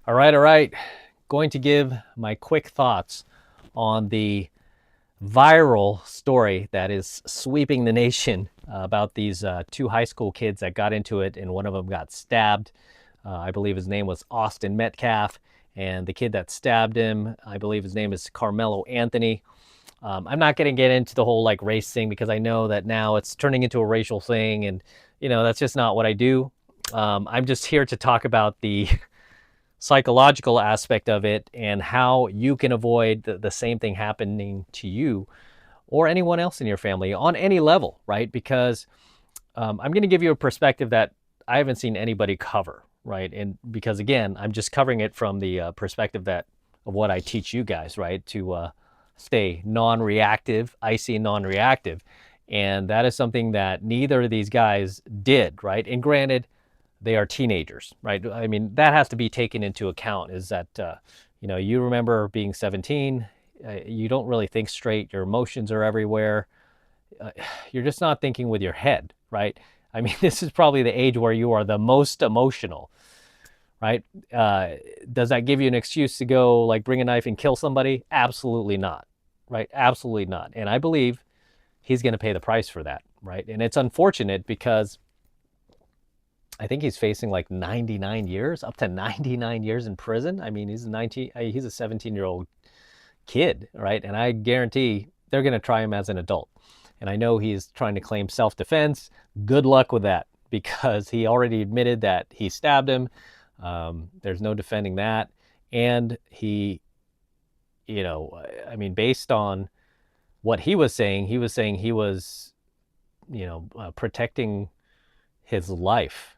All right. Going to give my quick thoughts on the viral story that is sweeping the nation about these two high school kids that got into it, and one of them got stabbed. I believe his name was Austin Metcalf, and the kid that stabbed him, I believe his name is Karmelo Anthony. I'm not going to get into the whole like race thing because I know that now it's turning into a racial thing, and that's just not what I do. I'm just here to talk about the psychological aspect of it and how you can avoid the same thing happening to you or anyone else in your family on any level, right? Because I'm going to give you a perspective that I haven't seen anybody cover, right? And because again, I'm just covering it from the perspective that of what I teach you guys, right? To stay non-reactive, icy non-reactive. And that is something that neither of these guys did, right? And granted, they are teenagers, right? I mean, that has to be taken into account is that, you remember being 17, you don't really think straight. Your emotions are everywhere. You're just not thinking with your head, right? I mean, this is probably the age where you are the most emotional, right? Does that give you an excuse to go like bring a knife and kill somebody? Absolutely not, right? Absolutely not. And I believe he's going to pay the price for that, right? And it's unfortunate because I think he's facing like 99 years, up to 99 years in prison. I mean, he's a 17-year-old kid, right? And I guarantee they're going to try him as an adult. And I know he's trying to claim self-defense. Good luck with that because he already admitted that he stabbed him. There's no defending that. And he, based on what he was saying he was, protecting his life,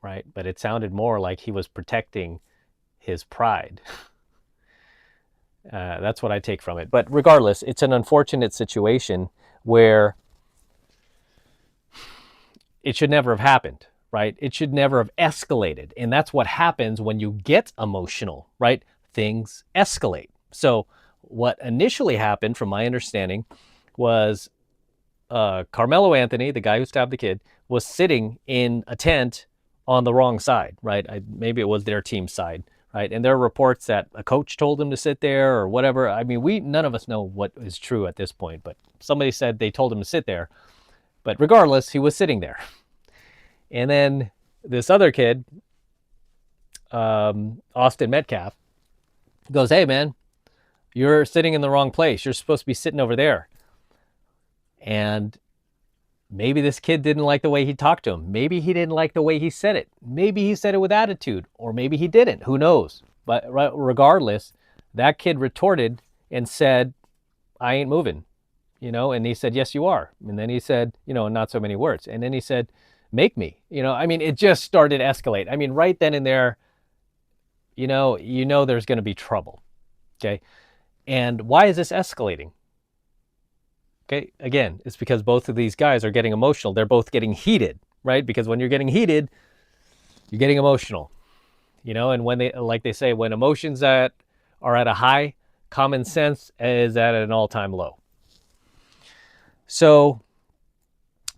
right? But it sounded more like he was protecting his pride. That's what I take from it. But regardless, it's an unfortunate situation where it should never have happened, right? It should never have escalated. And that's what happens when you get emotional, right? Things escalate. So what initially happened, from my understanding, was Karmelo Anthony, the guy who stabbed the kid, was sitting in a tent on the wrong side, right? Maybe it was their team side, right? And there are reports that a coach told him to sit there or whatever. I mean, none of us know what is true at this point, but somebody said they told him to sit there. But regardless, he was sitting there. And then this other kid, Austin Metcalf, goes, "Hey, man, you're sitting in the wrong place. You're supposed to be sitting over there." And maybe this kid didn't like the way he talked to him. Maybe he didn't like the way he said it. Maybe he said it with attitude, or maybe he didn't. Who knows? But regardless, that kid retorted and said, "I ain't moving." And he said, "Yes, you are." And then he said, not so many words. And then he said, "Make me." It just started to escalate. I mean, right then and there, there's going to be trouble. Okay. And why is this escalating? Okay, again, it's because both of these guys are getting emotional. They're both getting heated, right? Because when you're getting heated, you're getting emotional, and when they say, when emotions are at a high, common sense is at an all-time low. So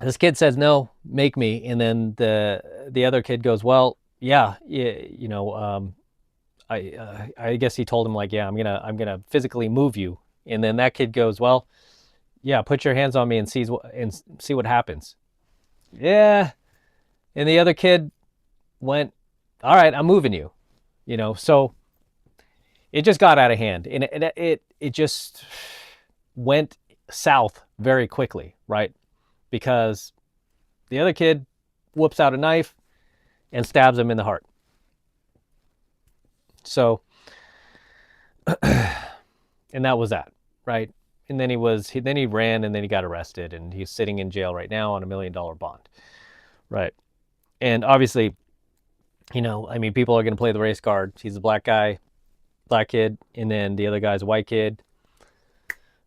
this kid says, "No, make me." And then the other kid goes, "Well, yeah, I guess he told him like, "Yeah, I'm gonna physically move you." And then that kid goes, "Well, yeah, put your hands on me and see what happens." Yeah. And the other kid went, "All right, I'm moving you." So it just got out of hand, and it just went south very quickly, right? Because the other kid whoops out a knife and stabs him in the heart. So, and that was that, right? And then he ran, and then he got arrested, and he's sitting in jail right now on $1 million bond, right? And obviously, people are going to play the race card. He's a black guy, black kid, and then the other guy's a white kid.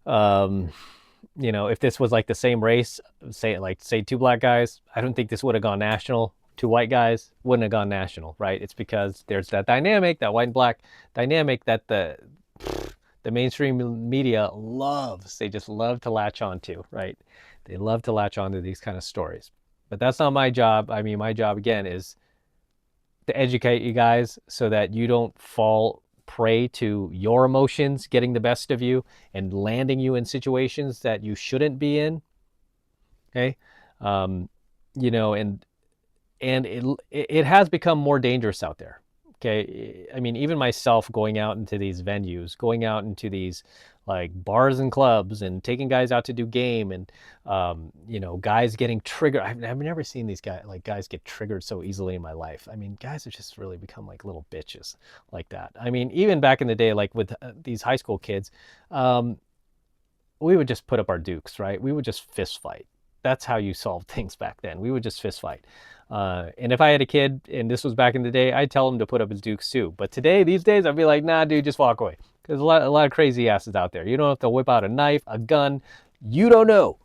If this was like the same race, say two black guys, I don't think this would have gone national. Two white guys wouldn't have gone national, right? It's because there's that dynamic, that white and black dynamic that the mainstream media loves. They just love to latch onto, right? They love to latch onto these kind of stories. But that's not my job. I mean, my job, again, is to educate you guys so that you don't fall prey to your emotions getting the best of you and landing you in situations that you shouldn't be in. Okay. um, you know, and it has become more dangerous out there. Okay. I mean, even myself going out into these venues, going out into these like bars and clubs and taking guys out to do game, and you know, guys getting triggered. I've never seen these guys get triggered so easily in my life. I mean, guys have just really become like little bitches like that. I mean, even back in the day, like with these high school kids, um, we would just put up our dukes, right? We would just fist fight. That's how you solved things back then. We would just fist fight. And if I had a kid, and this was back in the day, I'd tell him to put up his dukes too. But today, these days, I'd be like, nah, dude, just walk away. There's a lot of crazy asses out there. You don't have to whip out a knife, a gun. You don't know.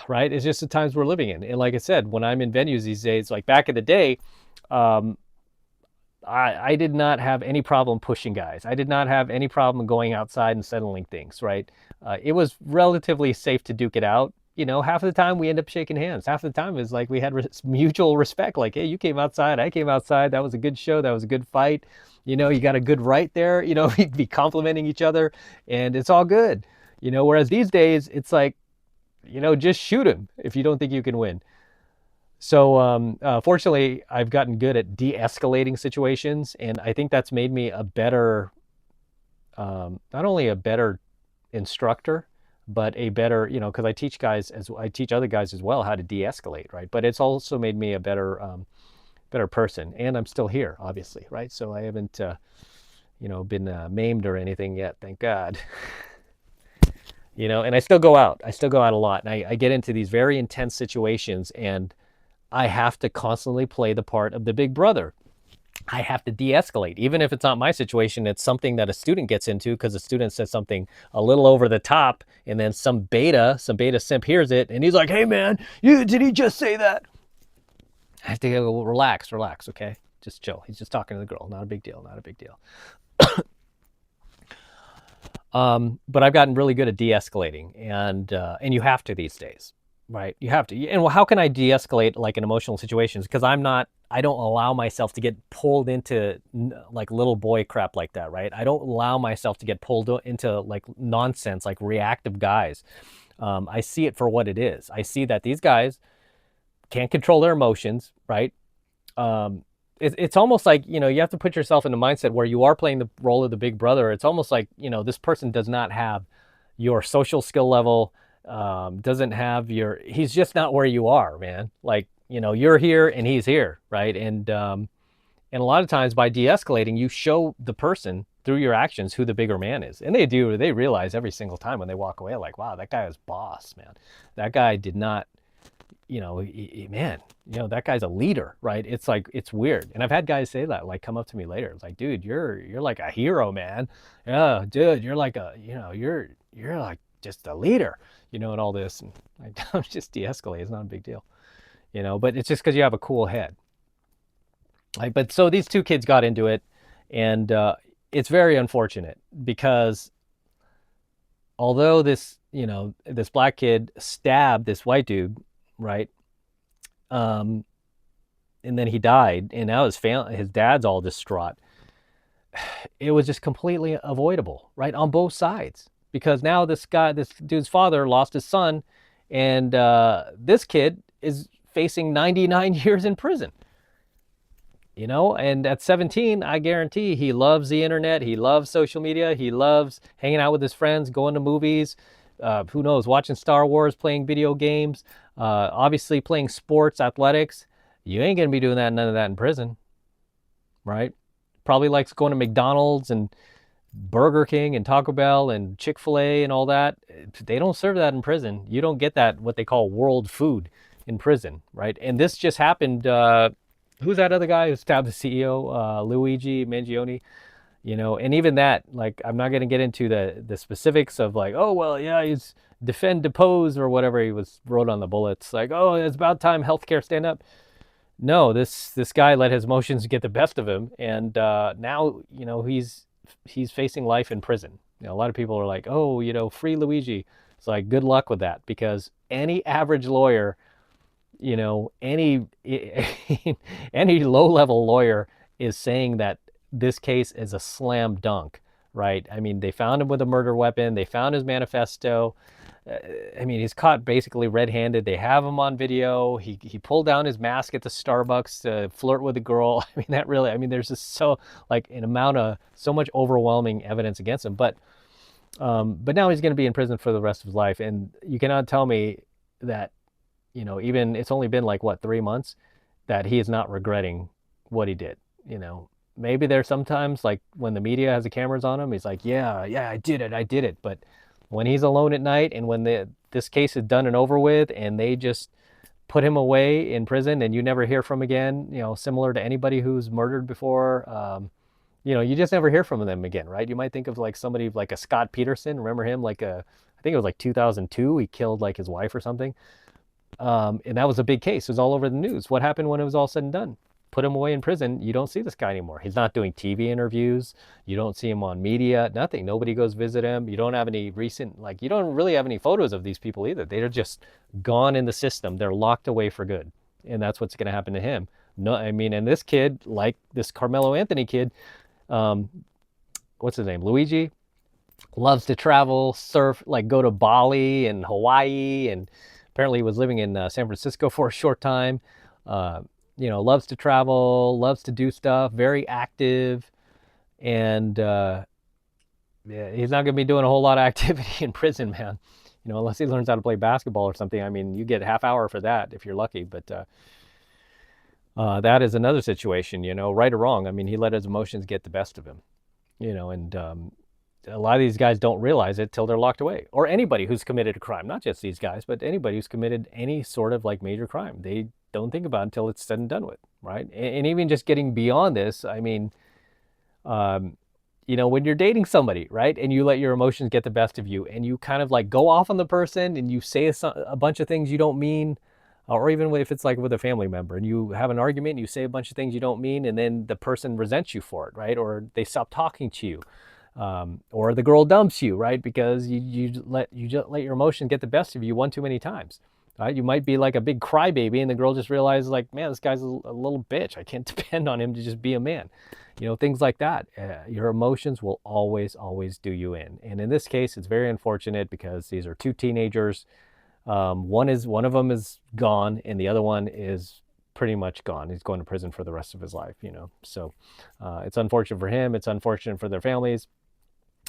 Right? It's just the times we're living in. And like I said, when I'm in venues these days, like back in the day, I did not have any problem pushing guys. I did not have any problem going outside and settling things, right? It was relatively safe to duke it out. You know, half of the time we end up shaking hands. Half of the time it's like we had mutual respect. Like, hey, you came outside, I came outside. That was a good show. That was a good fight. You know, you got a good right there. You know, we'd be complimenting each other and it's all good. You know, whereas these days it's like, you know, just shoot him if you don't think you can win. So fortunately, I've gotten good at de-escalating situations, and I think that's made me a better, not only a better instructor, but a better, you know, because I teach other guys as well how to de-escalate, right? But it's also made me a better, better person, and I'm still here, obviously, right? So I haven't, you know, been maimed or anything yet, thank God. You know, and I still go out. I still go out a lot, and I get into these very intense situations, and I have to constantly play the part of the big brother. I have to de-escalate. Even if it's not my situation, it's something that a student gets into because a student says something a little over the top, and then some beta simp hears it, and he's like, hey man, did he just say that? I have to go, relax, okay? Just chill. He's just talking to the girl. Not a big deal, not a big deal. But I've gotten really good at de-escalating, and you have to these days. Right, you have to. And well, how can I de-escalate like in emotional situations? Because I don't allow myself to get pulled into like little boy crap like that, right? I don't allow myself to get pulled into like nonsense, like reactive guys. I see it for what it is. I see that these guys can't control their emotions, right? It's almost like, you know, you have to put yourself in a mindset where you are playing the role of the big brother. It's almost like, you know, this person does not have your social skill level, doesn't have he's just not where you are, man. Like, you know, you're here and he's here, right? And a lot of times by de-escalating, you show the person through your actions who the bigger man is. And they realize every single time when they walk away, like, wow, that guy is boss, man. That guy did not, you know, man, you know, that guy's a leader, right? It's like, it's weird. And I've had guys say that, like, come up to me later. It's like, dude, you're like a hero, man. Yeah, dude, you're like a, you know, you're like just a leader, you know, and all this. And I'm just de-escalate. It's not a big deal, you know, but it's just because you have a cool head. Like, but so these two kids got into it, and it's very unfortunate because although this, you know, this black kid stabbed this white dude, right? And then he died, and now his dad's all distraught. It was just completely avoidable, right? On both sides. Because now this dude's father lost his son, and this kid is facing 99 years in prison. You know, and at 17, I guarantee he loves the internet. He loves social media. He loves hanging out with his friends, going to movies, who knows, watching Star Wars, playing video games, obviously playing sports, athletics. You ain't going to be doing none of that in prison, right? Probably likes going to McDonald's and Burger King and Taco Bell and Chick-fil-A and all that. They don't serve that in prison. You don't get that, what they call world food, in prison, right? And this just happened. Who's that other guy who stabbed the CEO, Luigi Mangione? You know, and even that, like, I'm not going to get into the specifics of like, oh, well, yeah, he's depose or whatever he wrote on the bullets. Like, oh, it's about time healthcare stand up. No, this guy let his emotions get the best of him, and now, you know, he's facing life in prison. You know, a lot of people are like, oh, you know, free Luigi. It's like, good luck with that, because any average lawyer you know, any any low-level lawyer is saying that this case is a slam dunk, right? I mean, they found him with a murder weapon. They found his manifesto. I mean, he's caught basically red-handed. They have him on video. He pulled down his mask at the Starbucks to flirt with a girl. I mean, that really, I mean, there's just so like an amount of so much overwhelming evidence against him. But now he's going to be in prison for the rest of his life, and you cannot tell me that, you know, even it's only been like what 3 months, that he is not regretting what he did. You know, maybe there's sometimes like when the media has the cameras on him, he's like, yeah, I did it. But when he's alone at night and when this case is done and over with and they just put him away in prison and you never hear from again, you know, similar to anybody who's murdered before, you know, you just never hear from them again, right? You might think of like somebody like a Scott Peterson. Remember him? Like I think it was like 2002. He killed like his wife or something. And that was a big case. It was all over the news. What happened when it was all said and done? Put him away in prison. You don't see this guy anymore. He's not doing TV interviews. You don't see him on media, nothing. Nobody goes visit him. You don't have any recent, like, you don't really have any photos of these people either. They're just gone in the system. They're locked away for good. And that's what's going to happen to him. No, I mean, and this kid, like this Carmelo Anthony kid, what's his name? Luigi, loves to travel, surf, like go to Bali and Hawaii, and apparently he was living in San Francisco for a short time. You know, loves to travel, loves to do stuff, very active, and yeah, he's not going to be doing a whole lot of activity in prison, man. You know, unless he learns how to play basketball or something. I mean, you get half hour for that if you're lucky, but that is another situation, you know, right or wrong. I mean, he let his emotions get the best of him, you know, and a lot of these guys don't realize it till they're locked away. Or anybody who's committed a crime, not just these guys, but anybody who's committed any sort of like major crime. They don't think about it until it's said and done with, right? And even just getting beyond this, I mean, you know, when you're dating somebody, right, and you let your emotions get the best of you and you kind of like go off on the person and you say a bunch of things you don't mean, or even if it's like with a family member and you have an argument and you say a bunch of things you don't mean and then the person resents you for it, right? Or they stop talking to you. Or the girl dumps you, right? Because you just let your emotions get the best of you one too many times, right? You might be like a big crybaby, and the girl just realizes, like, man, this guy's a little bitch. I can't depend on him to just be a man, you know, things like that. Your emotions will always do you in. And in this case, it's very unfortunate because these are two teenagers. One of them is gone, and the other one is pretty much gone. He's going to prison for the rest of his life, you know. So it's unfortunate for him. It's unfortunate for their families.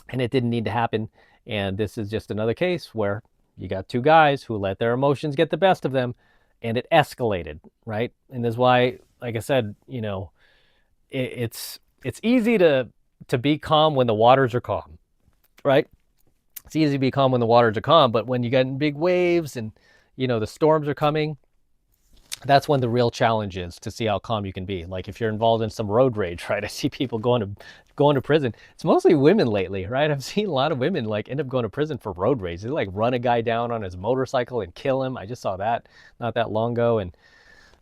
And it didn't need to happen. And this is just another case where you got two guys who let their emotions get the best of them, and it escalated, right? And that's why, like I said, you know, it's easy to be calm when the waters are calm, right? It's easy to be calm when the waters are calm, but when you get in big waves and, you know, the storms are coming, that's when the real challenge is to see how calm you can be. Like if you're involved in some road rage, right? I see people going to prison. It's mostly women lately, right? I've seen a lot of women like end up going to prison for road rage. They like run a guy down on his motorcycle and kill him. I just saw that not that long ago, and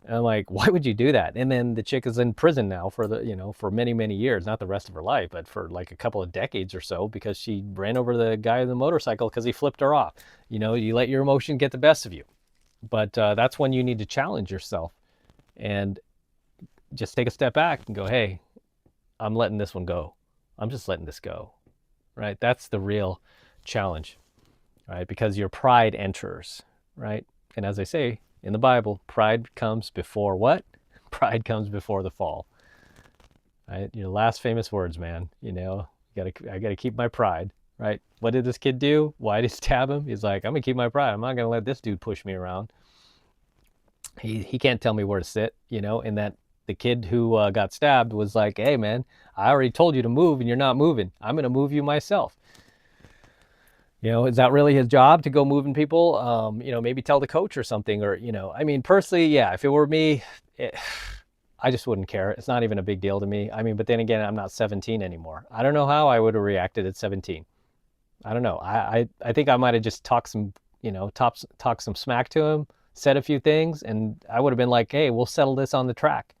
I'm like, why would you do that? And then the chick is in prison now for for many years, not the rest of her life, but for like a couple of decades or so, because she ran over the guy on the motorcycle because he flipped her off. You know, you let your emotion get the best of you. But that's when you need to challenge yourself and just take a step back and go, hey, I'm letting this one go. I'm just letting this go, right? That's the real challenge, right? Because your pride enters, right? And as I say in the Bible, pride comes before what? Pride comes before the fall, right? Your last famous words, man. You know, I gotta keep my pride. Right? What did this kid do? Why did he stab him? He's like, I'm gonna keep my pride. I'm not gonna let this dude push me around. He can't tell me where to sit, you know. And that the kid who got stabbed was like, hey man, I already told you to move and you're not moving. I'm gonna move you myself. You know, is that really his job to go moving people? You know, maybe tell the coach or something, or, you know, I mean, personally, yeah, if it were me, I just wouldn't care. It's not even a big deal to me. I mean, but then again, I'm not 17 anymore. I don't know how I would have reacted at 17. I don't know. I think I might have just talked some, you know, talk some smack to him, said a few things, and I would have been like, hey, we'll settle this on the track,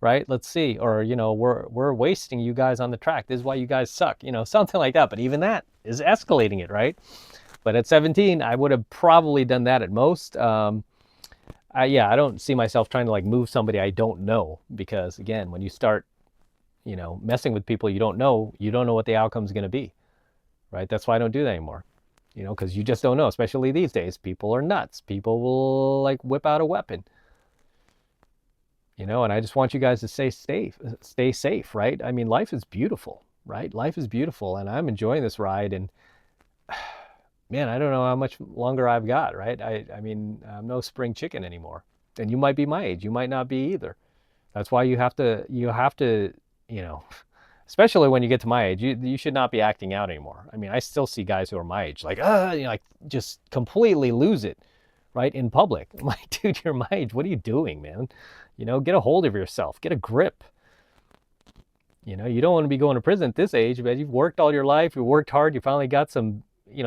right? Let's see. Or, you know, we're wasting you guys on the track. This is why you guys suck, you know, something like that. But even that is escalating it, right? But at 17, I would have probably done that at most. I yeah, I don't see myself trying to like move somebody I don't know, because again, when you start, messing with people you don't know what the outcome is going to be, right? That's why I don't do that anymore, because you just don't know, especially these days. People are nuts. People will like whip out a weapon, and I just want you guys to stay safe, right? I mean, life is beautiful, right? Life is beautiful, and I'm enjoying this ride, and man, I don't know how much longer I've got, right? I mean, I'm no spring chicken anymore. And you might be my age. You might not be either. That's why you have to, you know, especially when you get to my age, you should not be acting out anymore. I mean, I still see guys who are my age, like, like just completely lose it, right, in public. I'm like, dude, you're my age. What are you doing, man? Get a hold of yourself. Get a grip. You don't want to be going to prison at this age, but you've worked all your life. You worked hard. You finally got some,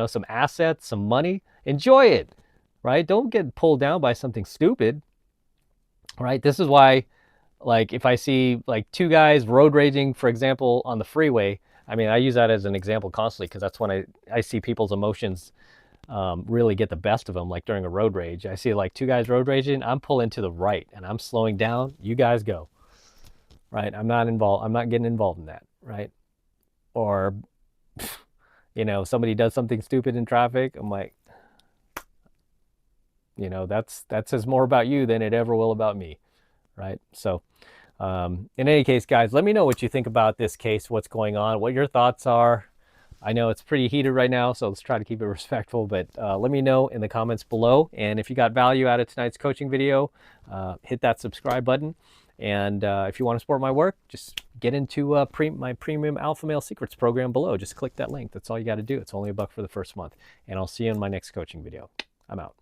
some assets, some money. Enjoy it, right? Don't get pulled down by something stupid, right? This is why, like, if I see like two guys road raging, for example, on the freeway, I mean, I use that as an example constantly because that's when I see people's emotions really get the best of them, like during a road rage. I see like two guys road raging, I'm pulling to the right and I'm slowing down. You guys go. Right? I'm not involved. I'm not getting involved in that, right? Or, somebody does something stupid in traffic. I'm like, that says more about you than it ever will about me, right? So, in any case, guys, let me know what you think about this case, what's going on, what your thoughts are. I know it's pretty heated right now, so let's try to keep it respectful, but let me know in the comments below. And if you got value out of tonight's coaching video, hit that subscribe button. And if you want to support my work, just get into my premium Alpha Male Secrets program below. Just click that link. That's all you got to do. It's only $1 for the first month. And I'll see you in my next coaching video. I'm out.